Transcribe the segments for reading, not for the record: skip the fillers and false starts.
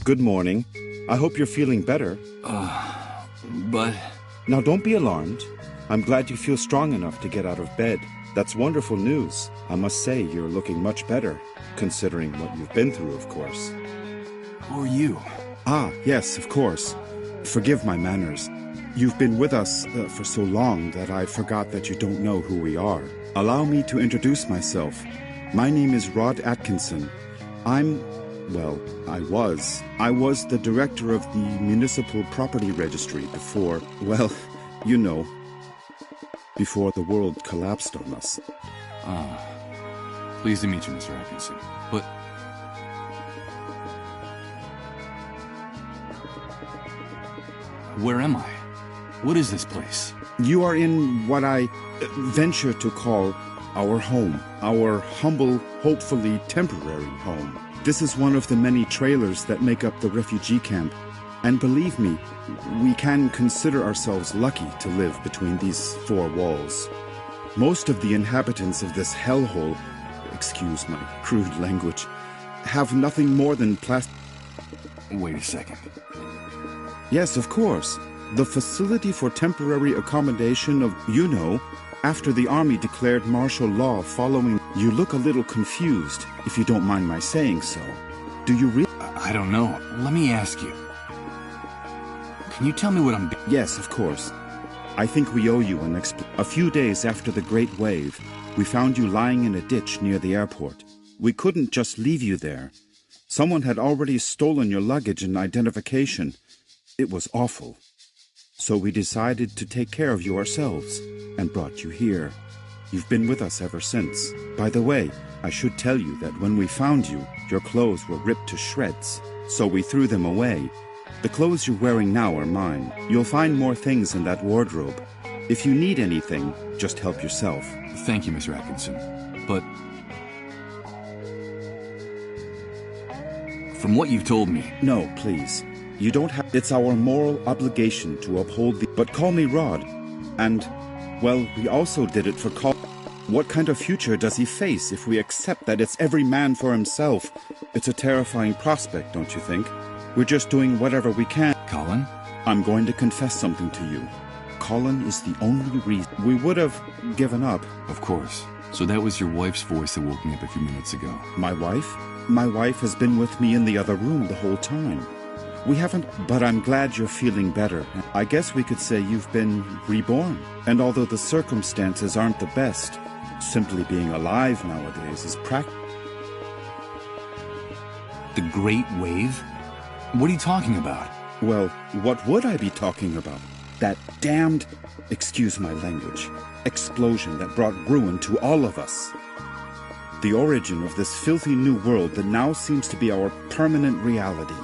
Good morning. I hope you're feeling better. But... Now don't be alarmed. I'm glad you feel strong enough to get out of bed. That's wonderful news. I must say you're looking much better, considering what you've been through, of course. Who are you? Ah, yes, of course. Forgive my manners. You've been with us for so long that I forgot that you don't know who we are. Allow me to introduce myself. My name is Rod Atkinson. I was the director of the Municipal Property Registry before, well, you know, before the world collapsed on us. Pleased to meet you, Mr. Atkinson. But... where am I? What is this place? You are in what I venture to call our home. Our humble, hopefully temporary home. This is one of the many trailers that make up the refugee camp. And believe me, we can consider ourselves lucky to live between these four walls. Most of the inhabitants of this hellhole, excuse my crude language, have nothing more than plastic... Wait a second. Yes, of course. The Facility for Temporary Accommodation of, you know, after the army declared martial law following... You look a little confused, if you don't mind my saying so. Do you really... I don't know. Let me ask you. Can you tell me what I'm... Yes, of course. I think we owe you an A few days after the Great Wave, we found you lying in a ditch near the airport. We couldn't just leave you there. Someone had already stolen your luggage and identification. It was awful. So we decided to take care of you ourselves, and brought you here. You've been with us ever since. By the way, I should tell you that when we found you, your clothes were ripped to shreds, so we threw them away. The clothes you're wearing now are mine. You'll find more things in that wardrobe. If you need anything, just help yourself. Thank you, Mr. Atkinson. But... from what you've told me... No, please. You don't have... It's our moral obligation to uphold the... But call me Rod. And, well, we also did it for call... What kind of future does he face if we accept that it's every man for himself? It's a terrifying prospect, don't you think? We're just doing whatever we can. Colin? I'm going to confess something to you. Colin is the only reason... We would have given up. Of course. So that was your wife's voice that woke me up a few minutes ago. My wife? My wife has been with me in the other room the whole time. We haven't... But I'm glad you're feeling better. I guess we could say you've been reborn. And although the circumstances aren't the best, simply being alive nowadays is The Great Wave? What are you talking about? Well, what would I be talking about? That damned, excuse my language, explosion that brought ruin to all of us. The origin of this filthy new world that now seems to be our permanent reality.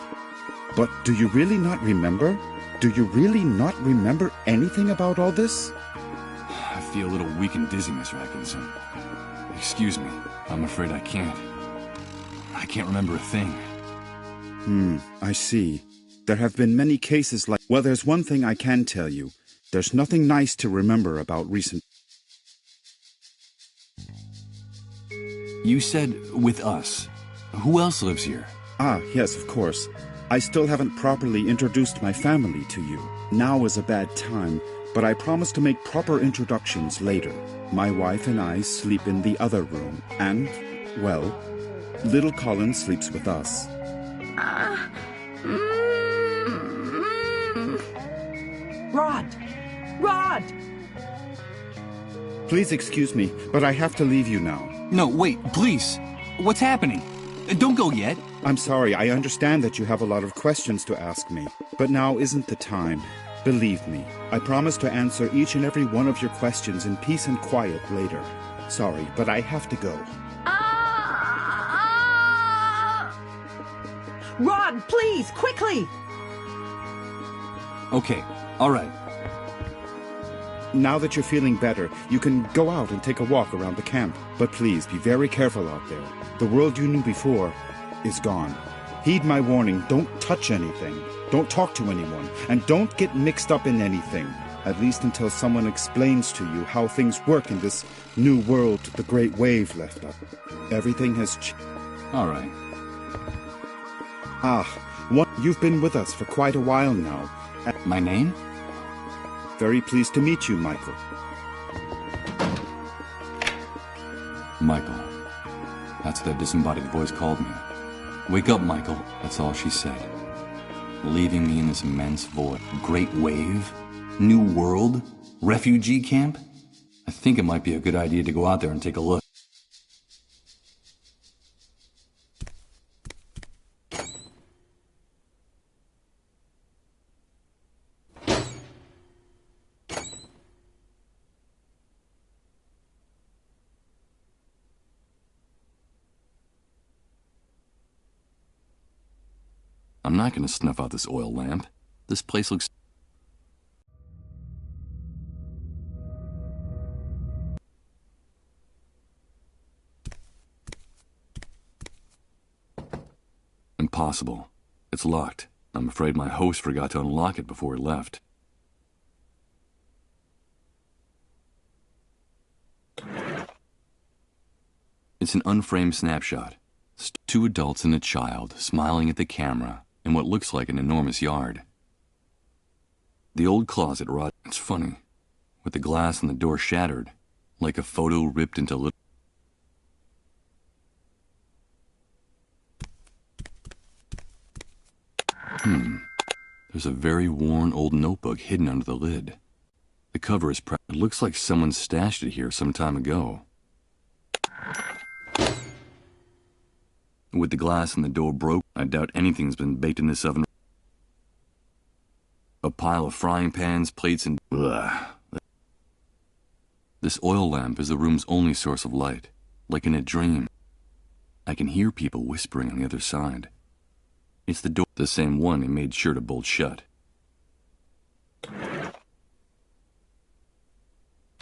But do you really not remember? Do you really not remember anything about all this? I feel a little weak and dizzy, Mr. Atkinson. Excuse me. I'm afraid I can't. I can't remember a thing. I see. There have been many cases like... Well, there's one thing I can tell you. There's nothing nice to remember about recent... You said with us. Who else lives here? Ah, yes, of course. I still haven't properly introduced my family to you. Now is a bad time, but I promise to make proper introductions later. My wife and I sleep in the other room, and, well, little Colin sleeps with us. Rod! Rod! Please excuse me, but I have to leave you now. No, wait, please. What's happening? Don't go yet. I'm sorry, I understand that you have a lot of questions to ask me, but now isn't the time. Believe me, I promise to answer each and every one of your questions in peace and quiet later. Sorry, but I have to go. Rod, please, quickly! Okay, all right. Now that you're feeling better, you can go out and take a walk around the camp. But please, be very careful out there. The world you knew before is gone. Heed my warning, don't touch anything. Don't talk to anyone, and don't get mixed up in anything. At least until someone explains to you how things work in this new world the Great Wave left us. Everything has All right. You've been with us for quite a while now. My name? Very pleased to meet you, Michael. Michael. That's what that disembodied voice called me. Wake up, Michael. That's all she said. Leaving me in this immense void. Great wave? New world? Refugee camp? I think it might be a good idea to go out there and take a look. I'm not going to snuff out this oil lamp. This place looks... impossible. It's locked. I'm afraid my host forgot to unlock it before he left. It's an unframed snapshot. Two adults and a child smiling at the camera in what looks like an enormous yard. The old closet rot. It's funny, with the glass on the door shattered, like a photo ripped into little... There's a very worn old notebook hidden under the lid. The cover is it looks like someone stashed it here some time ago. With the glass in the door broke, I doubt anything's been baked in this oven. A pile of frying pans, plates, and... Ugh. This oil lamp is the room's only source of light, like in a dream. I can hear people whispering on the other side. It's the door, the same one he made sure to bolt shut.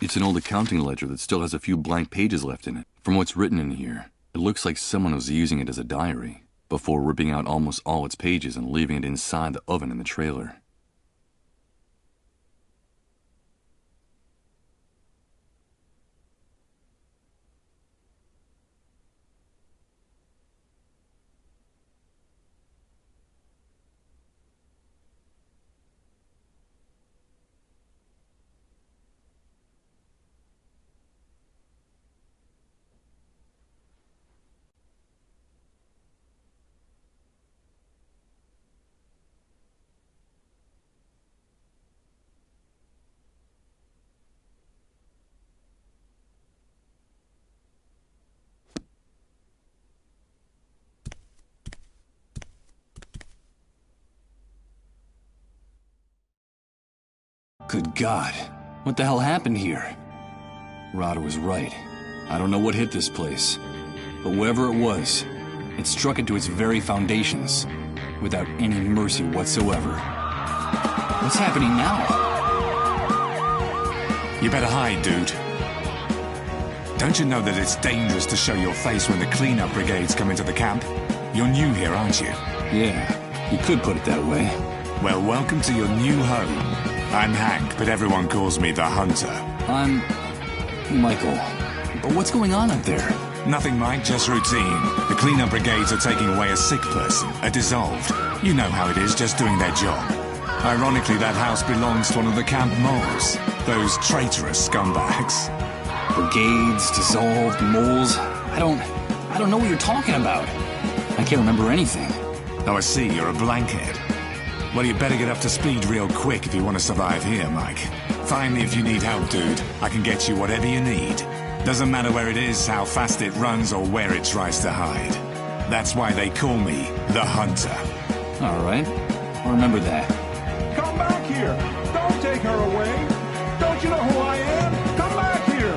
It's an old accounting ledger that still has a few blank pages left in it. From what's written in here, it looks like someone was using it as a diary, before ripping out almost all its pages and leaving it inside the oven in the trailer. Good God, what the hell happened here? Rada was right. I don't know what hit this place, but whatever it was, it struck into its very foundations, without any mercy whatsoever. What's happening now? You better hide, dude. Don't you know that it's dangerous to show your face when the cleanup brigades come into the camp? You're new here, aren't you? Yeah, you could put it that way. Well, welcome to your new home. I'm Hank, but everyone calls me the Hunter. I'm... Michael. But what's going on up there? Nothing, Mike, just routine. The cleanup brigades are taking away a sick person, a dissolved. You know how it is, just doing their job. Ironically, that house belongs to one of the camp moles. Those traitorous scumbags. Brigades, dissolved, moles... I don't know what you're talking about. I can't remember anything. Oh, I see, you're a blankhead. Well, you better get up to speed real quick if you want to survive here, Mike. Find me if you need help, dude. I can get you whatever you need. Doesn't matter where it is, how fast it runs, or where it tries to hide. That's why they call me the Hunter. All right. I'll remember that. Come back here! Don't take her away! Don't you know who I am? Come back here!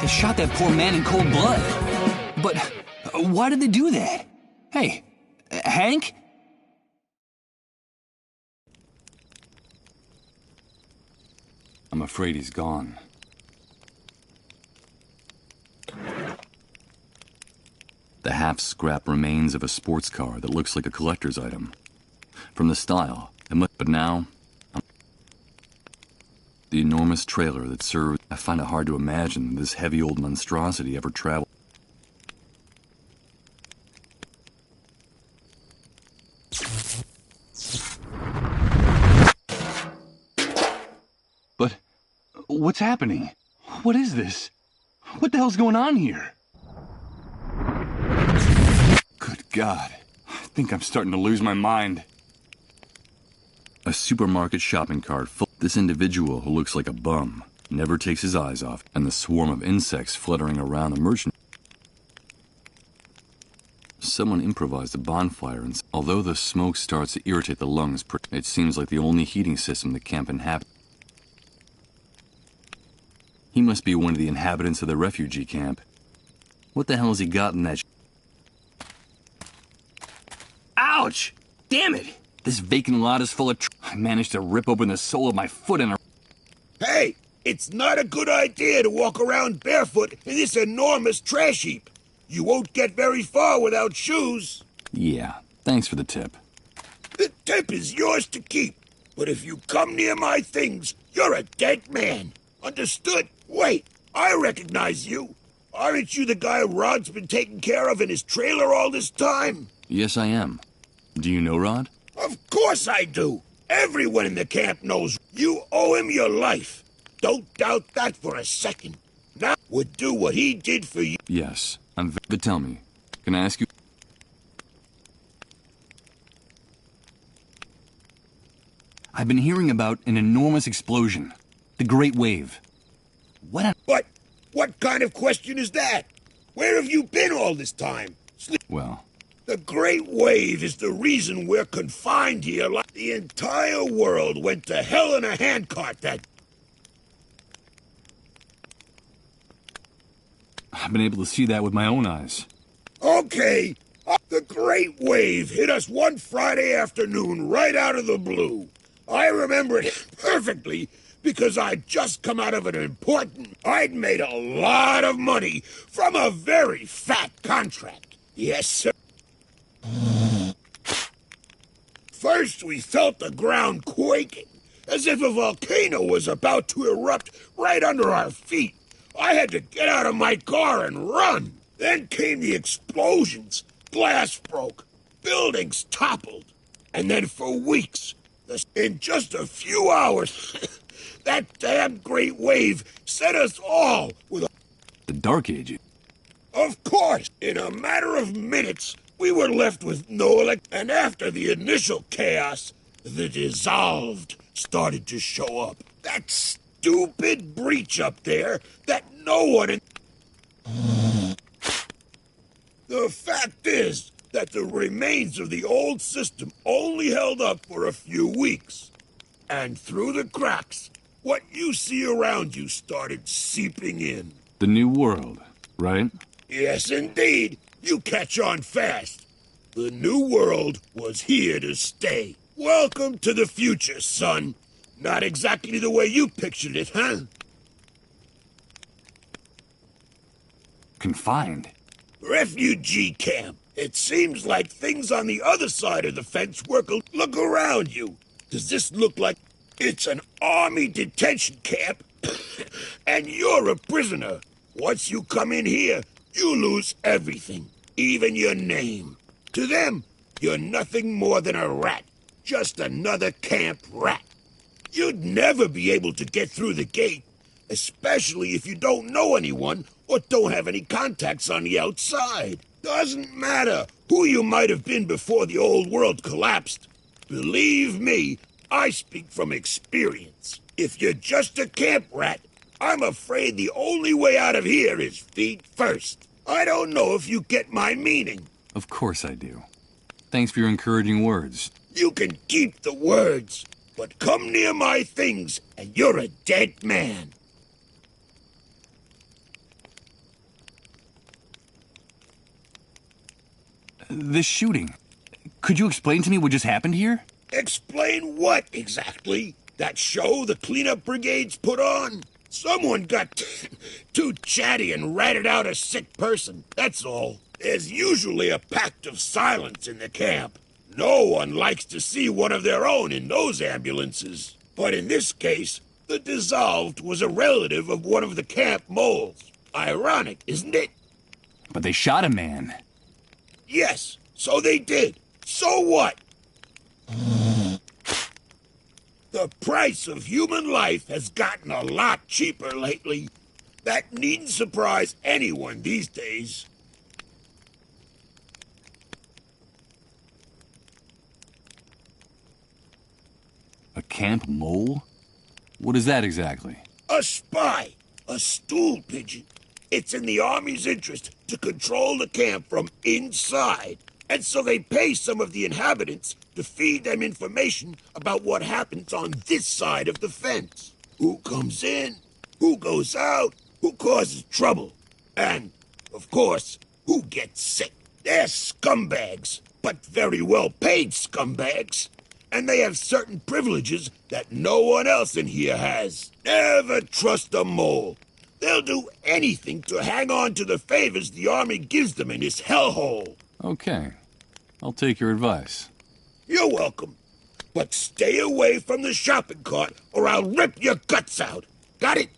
They shot that poor man in cold blood. But why did they do that? Hey, Hank? I'm afraid he's gone. The half-scrap remains of a sports car that looks like a collector's item. From the style, but now... the enormous trailer that served... I find it hard to imagine this heavy old monstrosity ever traveled. What's happening? What is this? What the hell's going on here? Good God. I think I'm starting to lose my mind. A supermarket shopping cart full. This individual who looks like a bum never takes his eyes off, and the swarm of insects fluttering around the merchant. Someone improvised a bonfire, and although the smoke starts to irritate the lungs, it seems like the only heating system the camp inhabits. He must be one of the inhabitants of the refugee camp. What the hell has he got in that? Ouch! Damn it! This vacant lot is full of I managed to rip open the sole of my foot and Hey! It's not a good idea to walk around barefoot in this enormous trash heap. You won't get very far without shoes. Yeah, thanks for the tip. The tip is yours to keep. But if you come near my things, you're a dead man. Understood? Wait, I recognize you. Aren't you the guy Rod's been taking care of in his trailer all this time? Yes, I am. Do you know Rod? Of course I do. Everyone in the camp knows you owe him your life. Don't doubt that for a second. Now would do what he did for you. Yes, but tell me, can I ask you? I've been hearing about an enormous explosion. The Great Wave. What kind of question is that? Where have you been all this time? Well... The Great Wave is the reason we're confined here. Like the entire world went to hell in a handcart that... I've been able to see that with my own eyes. Okay, the Great Wave hit us one Friday afternoon right out of the blue. I remember it perfectly because I'd just come out of an important... I'd made a lot of money from a very fat contract. Yes, sir. First, we felt the ground quaking, as if a volcano was about to erupt right under our feet. I had to get out of my car and run. Then came the explosions. Glass broke. Buildings toppled. And then for weeks, in just a few hours, that damn Great Wave set us all with a... The Dark Ages? Of course! In a matter of minutes, we were left with no and after the initial chaos, the dissolved started to show up. That stupid breach up there that no one in... The fact is that the remains of the old system only held up for a few weeks. And through the cracks, what you see around you started seeping in. The new world, right? Yes, indeed. You catch on fast. The new world was here to stay. Welcome to the future, son. Not exactly the way you pictured it, huh? Confined? Refugee camp. It seems like things on the other side of the fence work. Look around you. Does this look like it's an army detention camp? And you're a prisoner. Once you come in here, you lose everything, even your name. To them, you're nothing more than a rat. Just another camp rat. You'd never be able to get through the gate, especially if you don't know anyone or don't have any contacts on the outside. Doesn't matter who you might have been before the old world collapsed. Believe me, I speak from experience. If you're just a camp rat, I'm afraid the only way out of here is feet first. I don't know if you get my meaning. Of course I do. Thanks for your encouraging words. You can keep the words, but come near my things and you're a dead man. This shooting. Could you explain to me what just happened here? Explain what exactly? That show the cleanup brigades put on? Someone got too chatty and ratted out a sick person, that's all. There's usually a pact of silence in the camp. No one likes to see one of their own in those ambulances. But in this case, the dissolved was a relative of one of the camp moles. Ironic, isn't it? But they shot a man. Yes, so they did. So what? The The price of human life has gotten a lot cheaper lately. That needn't surprise anyone these days. A camp mole? What is that exactly? A spy. A stool pigeon. It's in the Army's interest to control the camp from inside. And so they pay some of the inhabitants to feed them information about what happens on this side of the fence. Who comes in, who goes out, who causes trouble, and, of course, who gets sick. They're scumbags, but very well-paid scumbags. And they have certain privileges that no one else in here has. Never trust a mole. They'll do anything to hang on to the favors the Army gives them in this hellhole. Okay. I'll take your advice. You're welcome. But stay away from the shopping cart or I'll rip your guts out. Got it?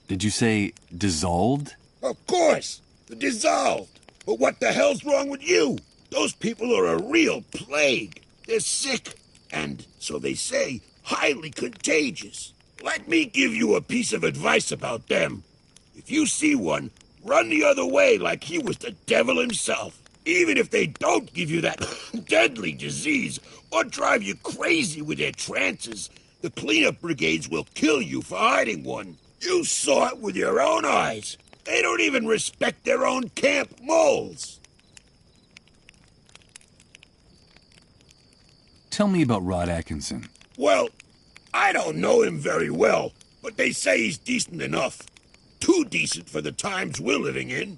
Did you say dissolved? Of course. Dissolved. But what the hell's wrong with you? Those people are a real plague. They're sick, and, so they say, highly contagious. Let me give you a piece of advice about them. If you see one, run the other way like he was the devil himself. Even if they don't give you that deadly disease or drive you crazy with their trances, the cleanup brigades will kill you for hiding one. You saw it with your own eyes. They don't even respect their own camp moles. Tell me about Rod Atkinson. Well, I don't know him very well, but they say he's decent enough. Too decent for the times we're living in.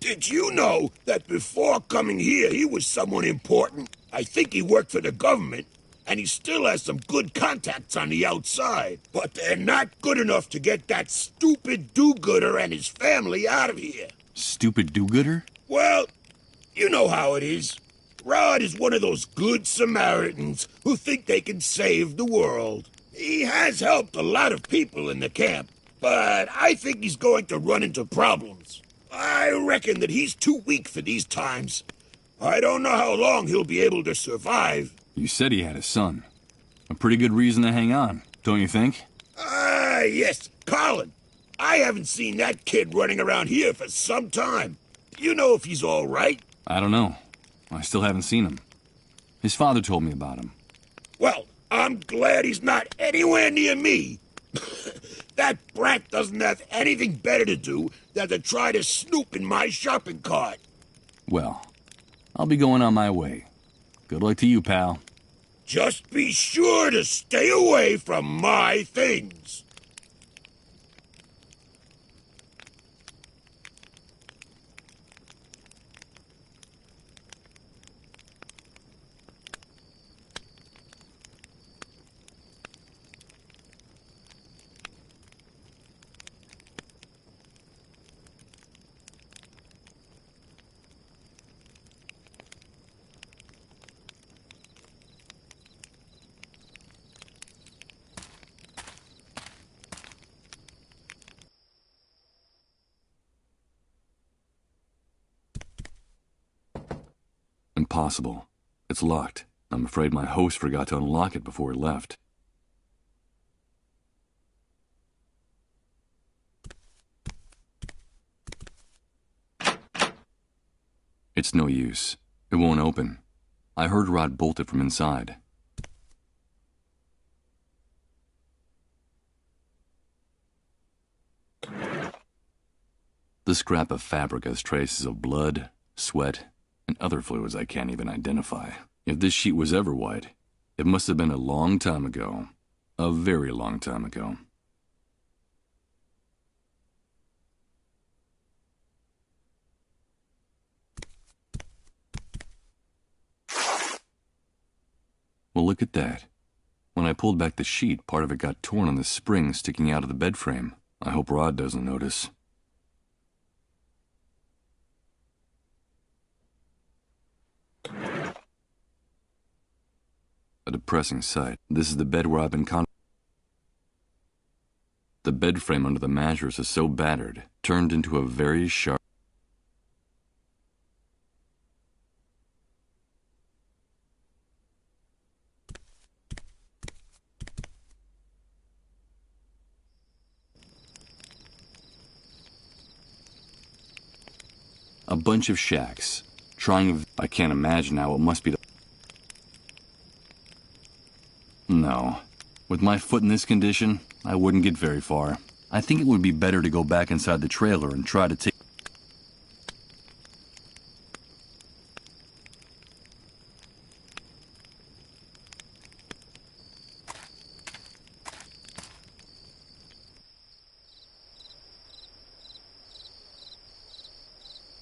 Did you know that before coming here he was someone important? I think he worked for the government, and he still has some good contacts on the outside. But they're not good enough to get that stupid do-gooder and his family out of here. Stupid do-gooder? Well, you know how it is. Rod is one of those good Samaritans who think they can save the world. He has helped a lot of people in the camp, but I think he's going to run into problems. I reckon that he's too weak for these times. I don't know how long he'll be able to survive. You said he had a son. A pretty good reason to hang on, don't you think? Yes, Colin. I haven't seen that kid running around here for some time. Do you know if he's all right? I don't know. I still haven't seen him. His father told me about him. Well, I'm glad he's not anywhere near me. That brat doesn't have anything better to do than to try to snoop in my shopping cart. Well, I'll be going on my way. Good luck to you, pal. Just be sure to stay away from my things. Impossible. It's locked. I'm afraid my host forgot to unlock it before he left. It's no use. It won't open. I heard Rod bolt it from inside. The scrap of fabric has traces of blood, sweat, and other fluids I can't even identify. If this sheet was ever white, it must have been a long time ago. A very long time ago. Well, look at that. When I pulled back the sheet, part of it got torn on the spring sticking out of the bed frame. I hope Rod doesn't notice. A depressing sight. This is the bed where I've been The bed frame under the mattress is so battered, turned into a very sharp. A bunch of shacks. I can't imagine how it must be. No. With my foot in this condition, I wouldn't get very far. I think it would be better to go back inside the trailer and try to take...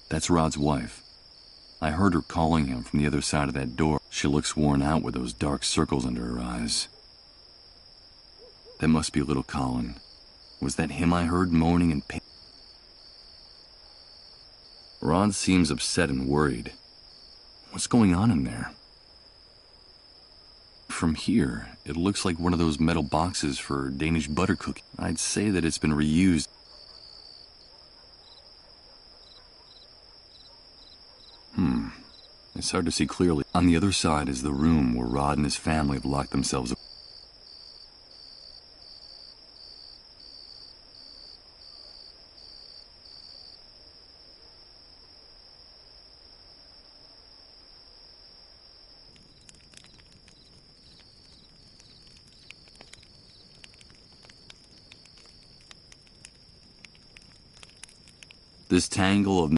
That's Rod's wife. I heard her calling him from the other side of that door. She looks worn out with those dark circles under her eyes. That must be little Colin. Was that him I heard moaning in pain? Rod seems upset and worried. What's going on in there? From here, it looks like one of those metal boxes for Danish butter cooking. I'd say that it's been reused. It's hard to see clearly. On the other side is the room where Rod and his family have locked themselves up. This tangle of...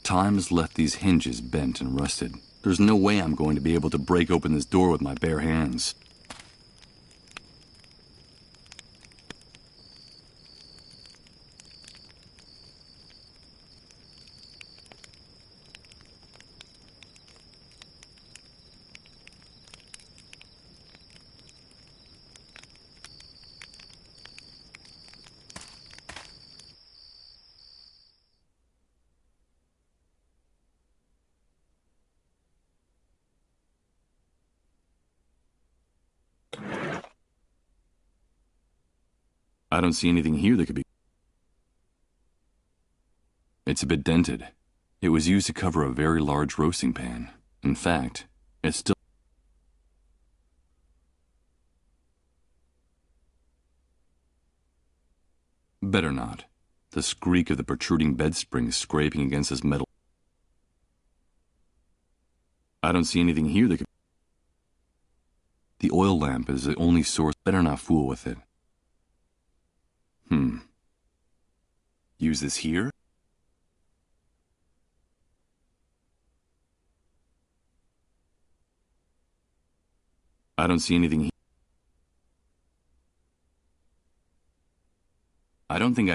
Time has left these hinges bent and rusted. There's no way I'm going to be able to break open this door with my bare hands. I don't see anything here that could be... It's a bit dented. It was used to cover a very large roasting pan. In fact, it's still... Better not. The squeak of the protruding bed springs scraping against this metal... I don't see anything here that could... The oil lamp is the only source. Better not fool with it. Use this here? I don't see anything here. I don't think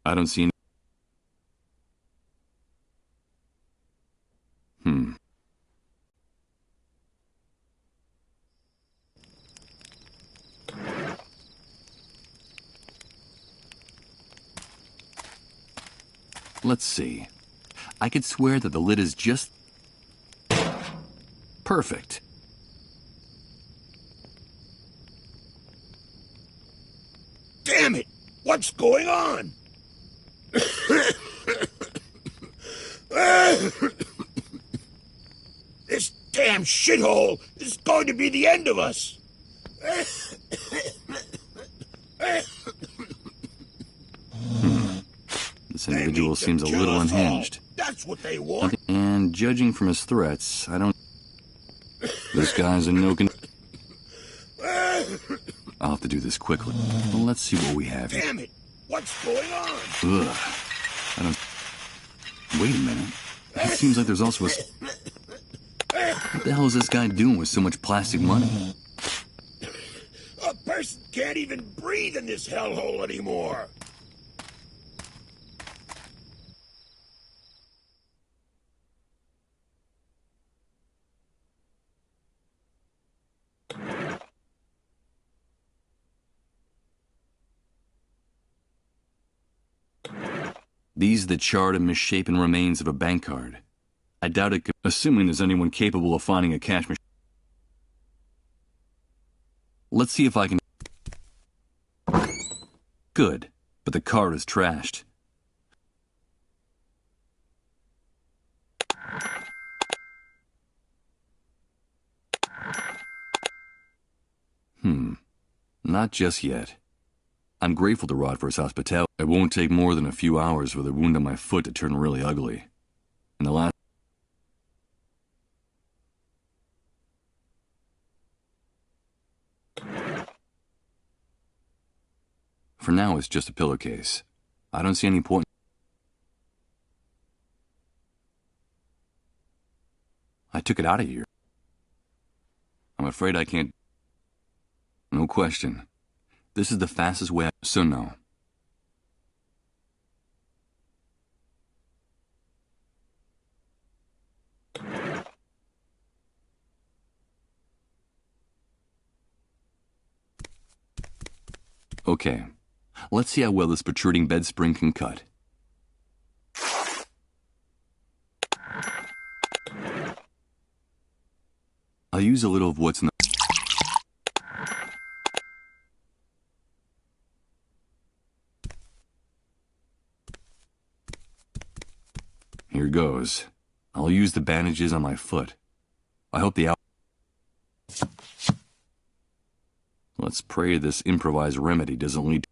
I don't see any... Let's see. I could swear that the lid is just... perfect. Damn it! What's going on? This damn shithole is going to be the end of us. This individual seems a little unhinged. That's what they want. And judging from his threats, I don't... This guy's a no con... I'll have to do this quickly. Well, let's see what we have here. Damn it! What's going on? Ugh. I don't... Wait a minute. It seems like there's also a... What the hell is this guy doing with so much plastic money? A person can't even breathe in this hellhole anymore. These are the charred and misshapen remains of a bank card. I doubt it could... Assuming there's anyone capable of finding a cash machine. Let's see if I can... Good, but the card is trashed. Not just yet. I'm grateful to Rod for his hospitality. It won't take more than a few hours for the wound on my foot to turn really ugly. And the last... For now, it's just a pillowcase. I don't see any point... I took it out of here. I'm afraid I can't... No question. This is the fastest way... So no. Okay. Let's see how well this protruding bed spring can cut. I'll use a little of what's in the... Here goes. I'll use the bandages on my foot. I hope the... Let's pray this improvised remedy doesn't lead...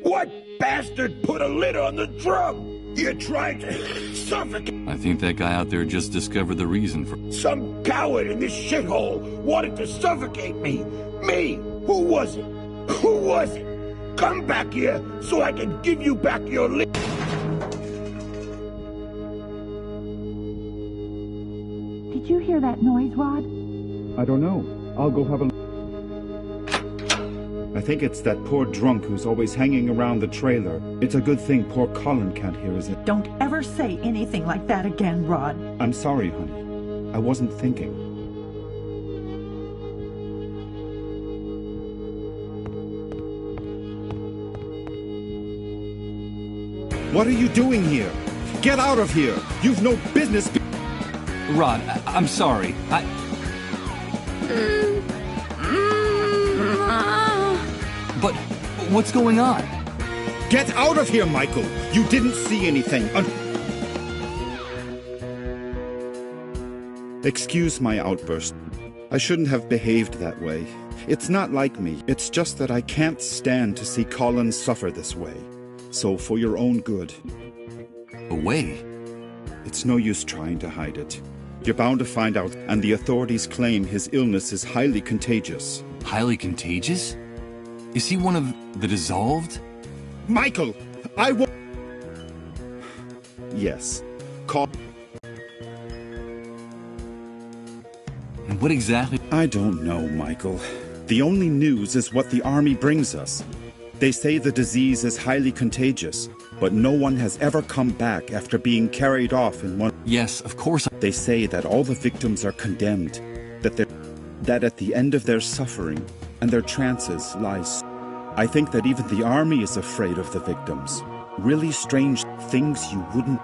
What bastard put a lid on the drum? You're trying to suffocate... I think that guy out there just discovered the reason for... Some coward in this shithole wanted to suffocate me. Me! Who was it? Who was it? Come back here so I can give you back your lid. Did you hear that noise, Rod? I don't know. I'll go have a... I think it's that poor drunk who's always hanging around the trailer. It's a good thing poor Colin can't hear us. Don't ever say anything like that again, Rod. I'm sorry, honey. I wasn't thinking. What are you doing here? Get out of here! You've no business... Rod, I'm sorry. But what's going on? Get out of here, Michael! You didn't see anything. Excuse my outburst. I shouldn't have behaved that way. It's not like me. It's just that I can't stand to see Colin suffer this way. So for your own good. Away? It's no use trying to hide it. You're bound to find out, and the authorities claim his illness is highly contagious. Highly contagious? Is he one of the dissolved? Michael! I won't... Yes. And what exactly... I don't know, Michael. The only news is what the army brings us. They say the disease is highly contagious, but no one has ever come back after being carried off in one... Yes, of course. They say that all the victims are condemned, that at the end of their suffering and their trances lies... I think that even the army is afraid of the victims. Really strange things you wouldn't...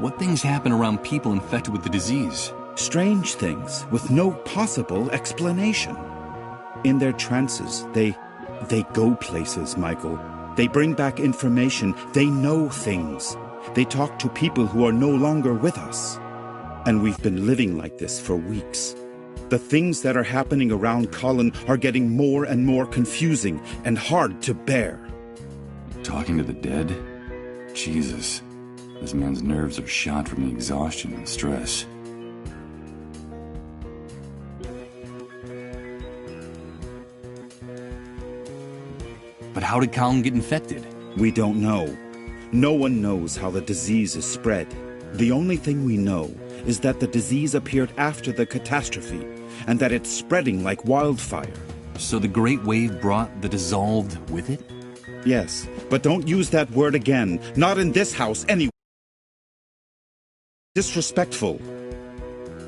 What things happen around people infected with the disease? Strange things with no possible explanation. In their trances, they go places, Michael. They bring back information. They know things. They talk to people who are no longer with us. And we've been living like this for weeks. The things that are happening around Colin are getting more and more confusing and hard to bear. Talking to the dead? Jesus. This man's nerves are shot from the exhaustion and stress. But how did Colin get infected? We don't know. No one knows how the disease is spread. The only thing we know is that the disease appeared after the catastrophe, and that it's spreading like wildfire. So the Great Wave brought the dissolved with it? Yes, but don't use that word again. Not in this house, anyway. Disrespectful.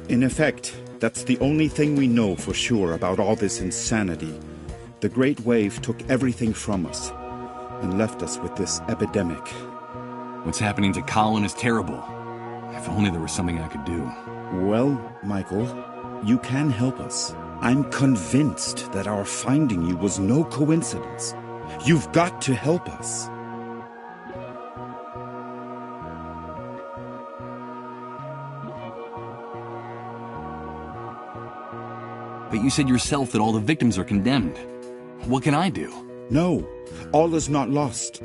In effect, that's the only thing we know for sure about all this insanity. The Great Wave took everything from us and left us with this epidemic. What's happening to Colin is terrible. If only there was something I could do. Well, Michael, you can help us. I'm convinced that our finding you was no coincidence. You've got to help us. But you said yourself that all the victims are condemned. What can I do? No, all is not lost.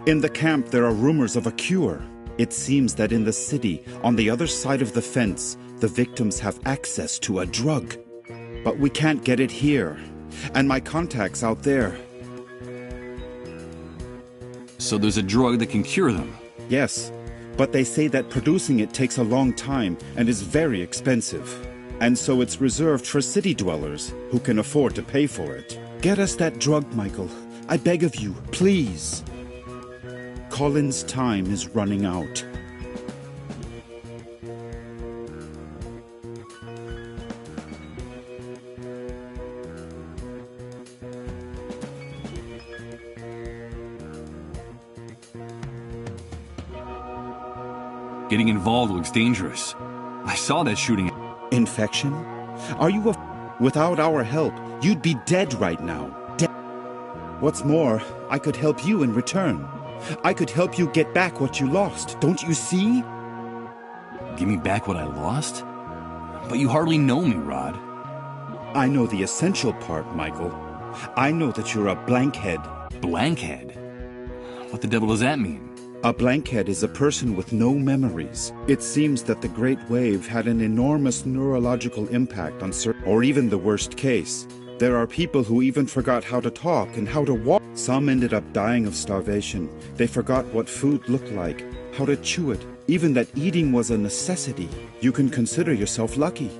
In the camp there are rumors of a cure. It seems that in the city, on the other side of the fence, the victims have access to a drug. But we can't get it here. And my contacts out there. So there's a drug that can cure them? Yes, but they say that producing it takes a long time and is very expensive. And so it's reserved for city dwellers who can afford to pay for it. Get us that drug, Michael. I beg of you, please. Colin's time is running out. Getting involved looks dangerous. I saw that shooting. Infection? Are you Without our help, you'd be dead right now. Dead. What's more, I could help you in return. I could help you get back what you lost, don't you see? Give me back what I lost? But you hardly know me, Rod. I know the essential part, Michael. I know that you're a blankhead. Blankhead? What the devil does that mean? A blankhead is a person with no memories. It seems that the Great Wave had an enormous neurological impact on certain, or even the worst case. There are people who even forgot how to talk and how to walk. Some ended up dying of starvation. They forgot what food looked like, how to chew it, even that eating was a necessity. You can consider yourself lucky.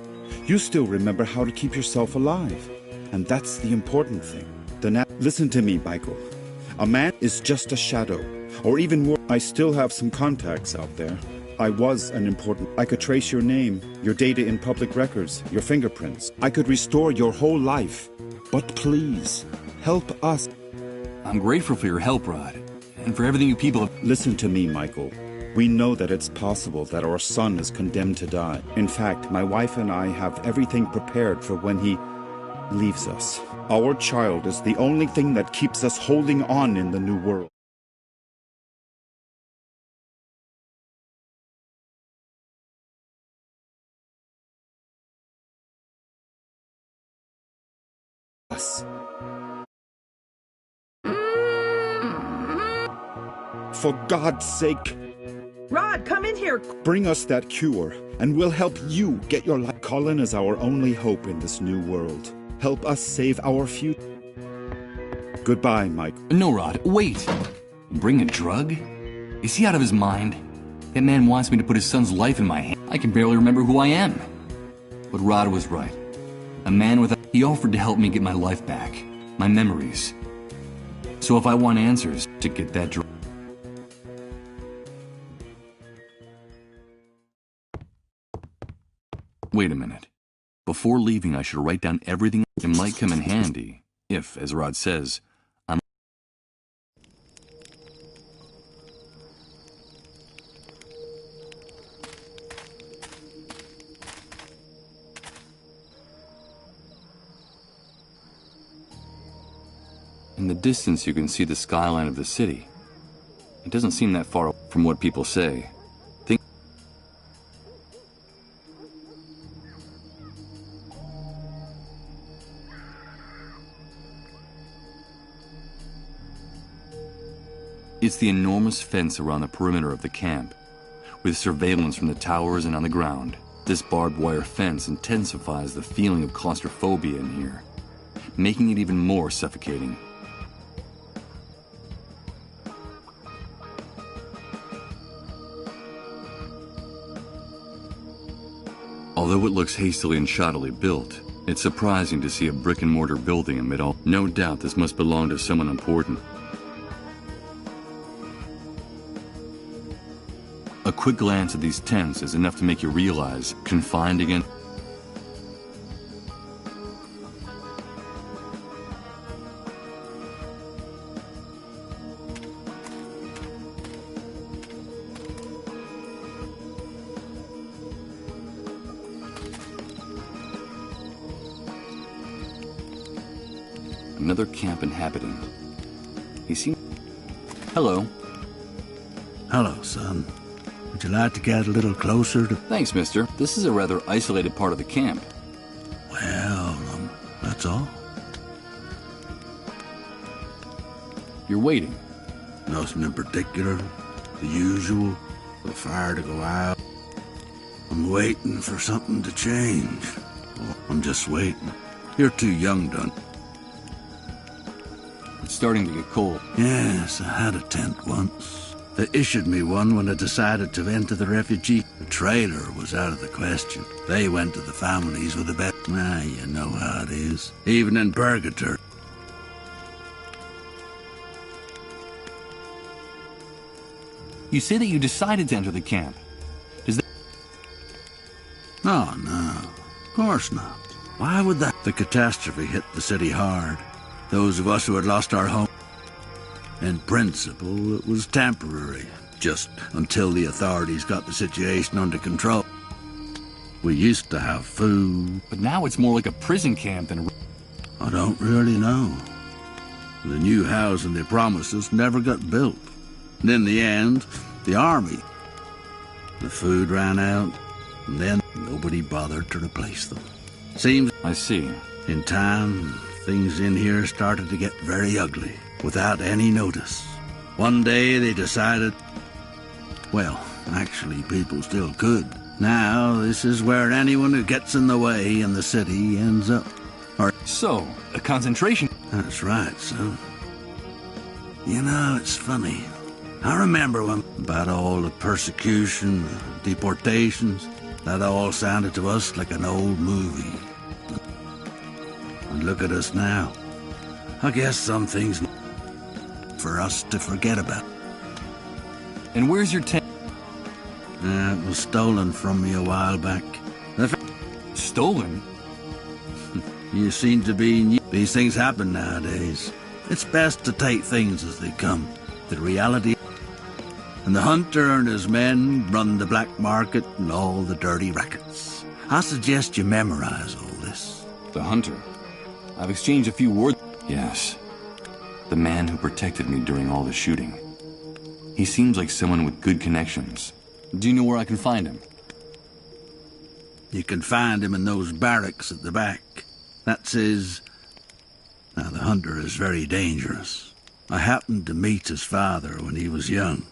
You still remember how to keep yourself alive. And that's the important thing. Listen to me, Michael. A man is just a shadow. Or even more, I still have some contacts out there. I was an important... I could trace your name, your data in public records, your fingerprints. I could restore your whole life. But please, help us. I'm grateful for your help, Rod, and for everything you people have... Listen to me, Michael. We know that it's possible that our son is condemned to die. In fact, my wife and I have everything prepared for when he leaves us. Our child is the only thing that keeps us holding on in the new world. For God's sake, Rod, come in here. bring us that cure, and we'll help you get your life. Colin is our only hope in this new world. Help us save our future. Goodbye, Mike. No, Rod, wait. Bring a drug? Is he out of his mind? That man wants me to put his son's life in my hand. I can barely remember who I am. But Rod was right. A man with a... He offered to help me get my life back. My memories. So if I want answers, to get that drug... Wait a minute. Before leaving, I should write down everything. It might come in handy, if, as Rod says, I'm... In the distance, you can see the skyline of the city. It doesn't seem that far from what people say. It's the enormous fence around the perimeter of the camp, with surveillance from the towers and on the ground. This barbed wire fence intensifies the feeling of claustrophobia in here, making it even more suffocating. Although it looks hastily and shoddily built, it's surprising to see a brick-and-mortar building amid all. No doubt this must belong to someone important. A quick glance at these tents is enough to make you realize, confined against... Another camp inhabitant. He seems... Hello. Hello, son. Would you like to get a little closer to... Thanks, mister. This is a rather isolated part of the camp. Well, that's all. You're waiting. Nothing in particular. The usual. The fire to go out. I'm waiting for something to change. Oh, I'm just waiting. You're too young, Dun. It's starting to get cold. Yes, I had a tent once. They issued me one when I decided to enter the refugee. The trailer was out of the question. They went to the families with the best. Ah, you know how it is. Even in purgatory. You say that you decided to enter the camp. Does that... Oh, no. Of course not. Why would that? The catastrophe hit the city hard. Those of us who had lost our home. In principle, it was temporary. Just until the authorities got the situation under control. We used to have food. But now it's more like a prison camp than a... I don't really know. The new housing they promised us never got built. And in the end, the army. The food ran out, and then nobody bothered to replace them. Seems... I see. In time, things in here started to get very ugly, without any notice. One day they decided... Well, actually, people still could. Now, this is where anyone who gets in the way in the city ends up. Or... So, a concentration... That's right, son. You know, it's funny. I remember when... About all the persecution, the deportations, that all sounded to us like an old movie. And look at us now. I guess some things for us to forget about. And where's your tent? It was stolen from me a while back. Stolen? You seem to be new. These things happen nowadays. It's best to take things as they come. The reality. And the hunter and his men run the black market and all the dirty rackets. I suggest you memorize all this. The hunter? I've exchanged a few words. Yes. The man who protected me during all the shooting. He seems like someone with good connections. Do you know where I can find him? You can find him in those barracks at the back. That's his... Now, the hunter is very dangerous. I happened to meet his father when he was young.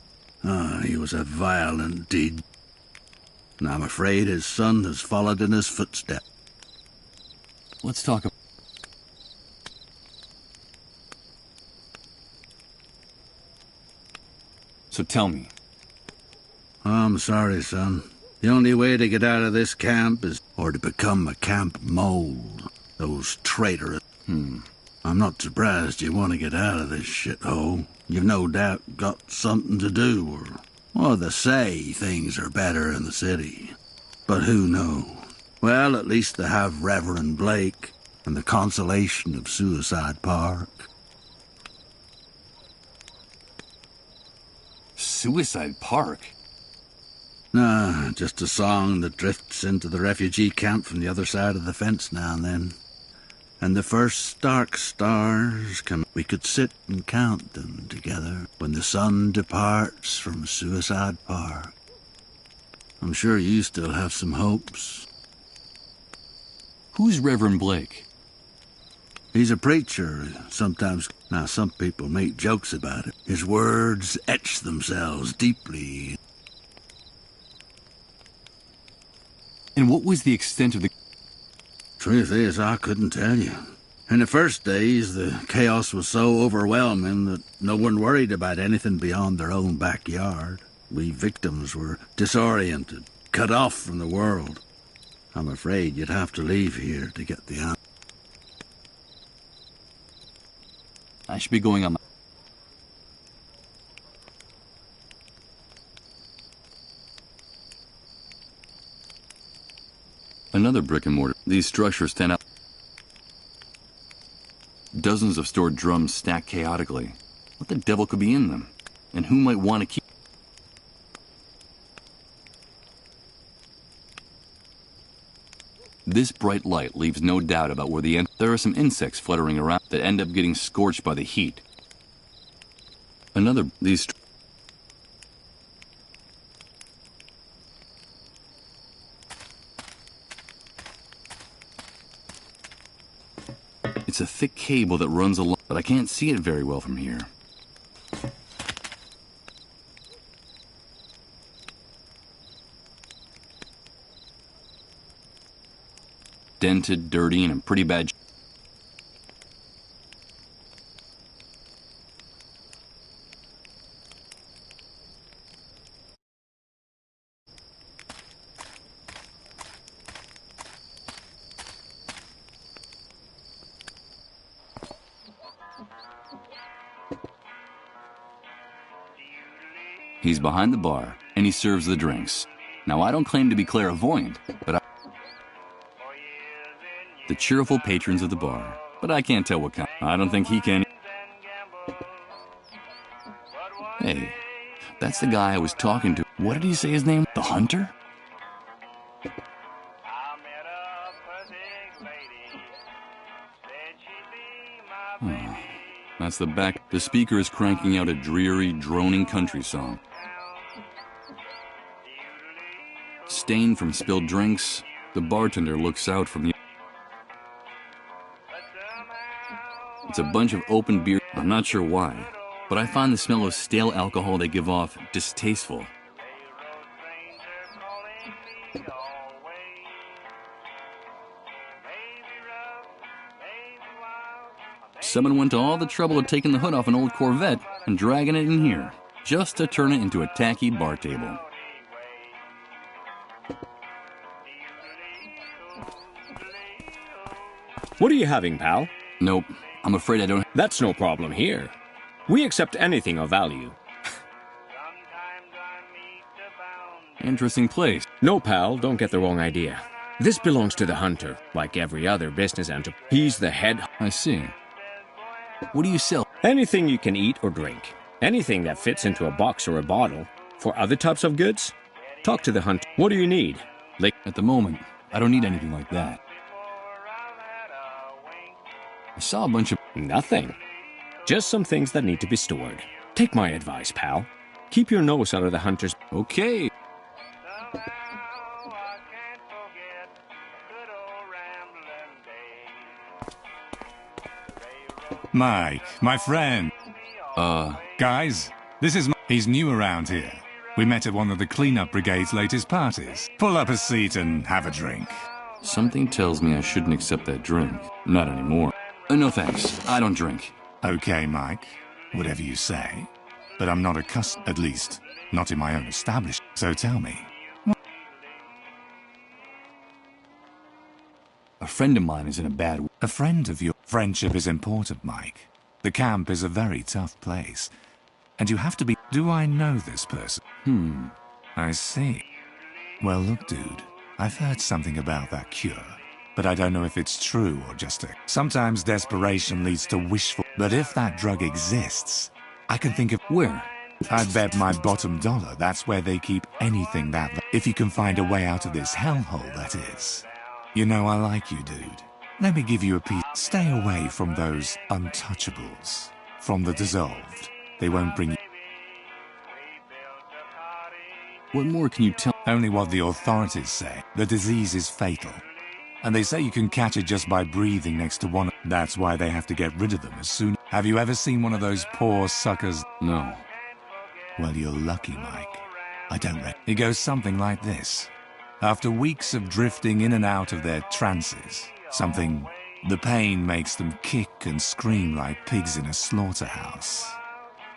He was a violent deed. And I'm afraid his son has followed in his footsteps. Let's talk about... So tell me. I'm sorry, son. The only way to get out of this camp is... or to become a camp mole. Those traitorous... I'm not surprised you want to get out of this shithole. You've no doubt got something to do, or they say things are better in the city. But who knows? Well, at least they have Reverend Blake and the consolation of Suicide Park. Suicide Park? Nah, just a song that drifts into the refugee camp from the other side of the fence now and then. And the first dark stars come. We could sit and count them together when the sun departs from Suicide Park. I'm sure you still have some hopes. Who's Reverend Blake? He's a preacher, sometimes. Now, some people make jokes about it. His words etch themselves deeply. And what was the extent of the... Truth is, I couldn't tell you. In the first days, the chaos was so overwhelming that no one worried about anything beyond their own backyard. We victims were disoriented, cut off from the world. I'm afraid you'd have to leave here to get the answer. I should be going on my... Another brick and mortar. These structures stand out. Dozens of stored drums stacked chaotically. What the devil could be in them? And who might want to keep... This bright light leaves no doubt about where the end... There are some insects fluttering around that end up getting scorched by the heat. Another... These... It's a thick cable that runs along, but I can't see it very well from here. Dented, dirty, and in pretty bad... He's behind the bar, and he serves the drinks. Now, I don't claim to be clairvoyant, but the cheerful patrons of the bar, but I can't tell what kind. I don't think he can. Hey, that's the guy I was talking to. What did he say his name? The Hunter? That's the back. The speaker is cranking out a dreary, droning country song. Stained from spilled drinks, the bartender looks out from the... It's a bunch of open beer. I'm not sure why, but I find the smell of stale alcohol they give off distasteful. Someone went to all the trouble of taking the hood off an old Corvette and dragging it in here, just to turn it into a tacky bar table. What are you having, pal? Nope, I'm afraid I don't... That's no problem here. We accept anything of value. Interesting place. No, pal, don't get the wrong idea. This belongs to the Hunter, like every other business enterprise. He's the head... I see. What do you sell? Anything you can eat or drink. Anything that fits into a box or a bottle. For other types of goods, talk to the Hunter. What do you need? At the moment, I don't need anything like that. I saw a bunch of... Nothing. Just some things that need to be stored. Take my advice, pal. Keep your nose out of the Hunter's... Okay. Mike, my friend. Guys, this is he's new around here. We met at one of the cleanup brigade's latest parties. Pull up a seat and have a drink. Something tells me I shouldn't accept that drink. Not anymore. No thanks. I don't drink. Okay, Mike. Whatever you say. But I'm not accustomed, at least, not in my own establishment. So tell me. A friend of mine is in a bad... A friend of your... Friendship is important, Mike. The camp is a very tough place. And you have to be... Do I know this person? I see. Well, look, dude. I've heard something about that cure. But I don't know if it's true or just a... Sometimes desperation leads to wishful... But if that drug exists, I can think of... Where? I'd bet my bottom dollar that's where they keep anything that... If you can find a way out of this hellhole, that is. You know I like you, dude. Let me give you a piece. Stay away from those untouchables. From the dissolved. They won't bring you... What more can you tell? Only what the authorities say. The disease is fatal. And they say you can catch it just by breathing next to one. That's why they have to get rid of them as soon... Have you ever seen one of those poor suckers? No. Well, you're lucky, Mike. I don't reckon. It goes something like this. After weeks of drifting in and out of their trances, the pain makes them kick and scream like pigs in a slaughterhouse.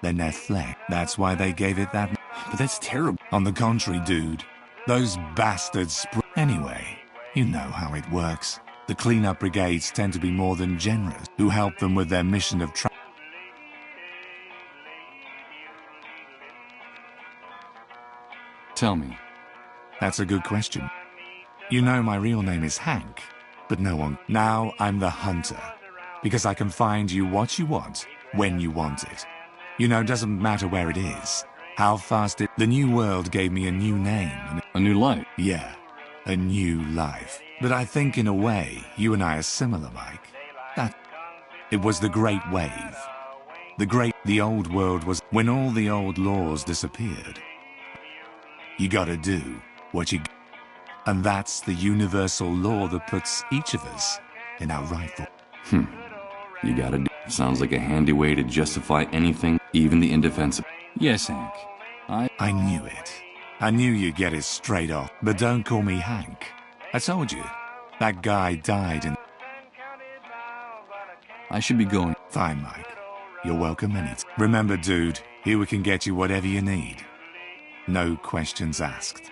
Then they're flecked. That's why they gave it that... But that's terrible. On the contrary, dude, those bastards... Anyway, you know how it works. The cleanup brigades tend to be more than generous, who help them with their mission of Tell me. That's a good question. You know my real name is Hank, but no one... Now I'm the Hunter, because I can find you what you want, when you want it. You know, doesn't matter where it is, how fast it... The new world gave me a new name. A new life? Yeah, a new life. But I think in a way, you and I are similar, Mike. It was the Great Wave. The old world was... When all the old laws disappeared. You gotta do what you... And that's the universal law that puts each of us in our rightful... You gotta do... Sounds like a handy way to justify anything, even the indefensible. Yes, Hank. I knew it. I knew you'd get it straight off. But don't call me Hank. I told you. That guy died and... I should be going. Fine, Mike. You're welcome anytime. Remember, dude, here we can get you whatever you need. No questions asked.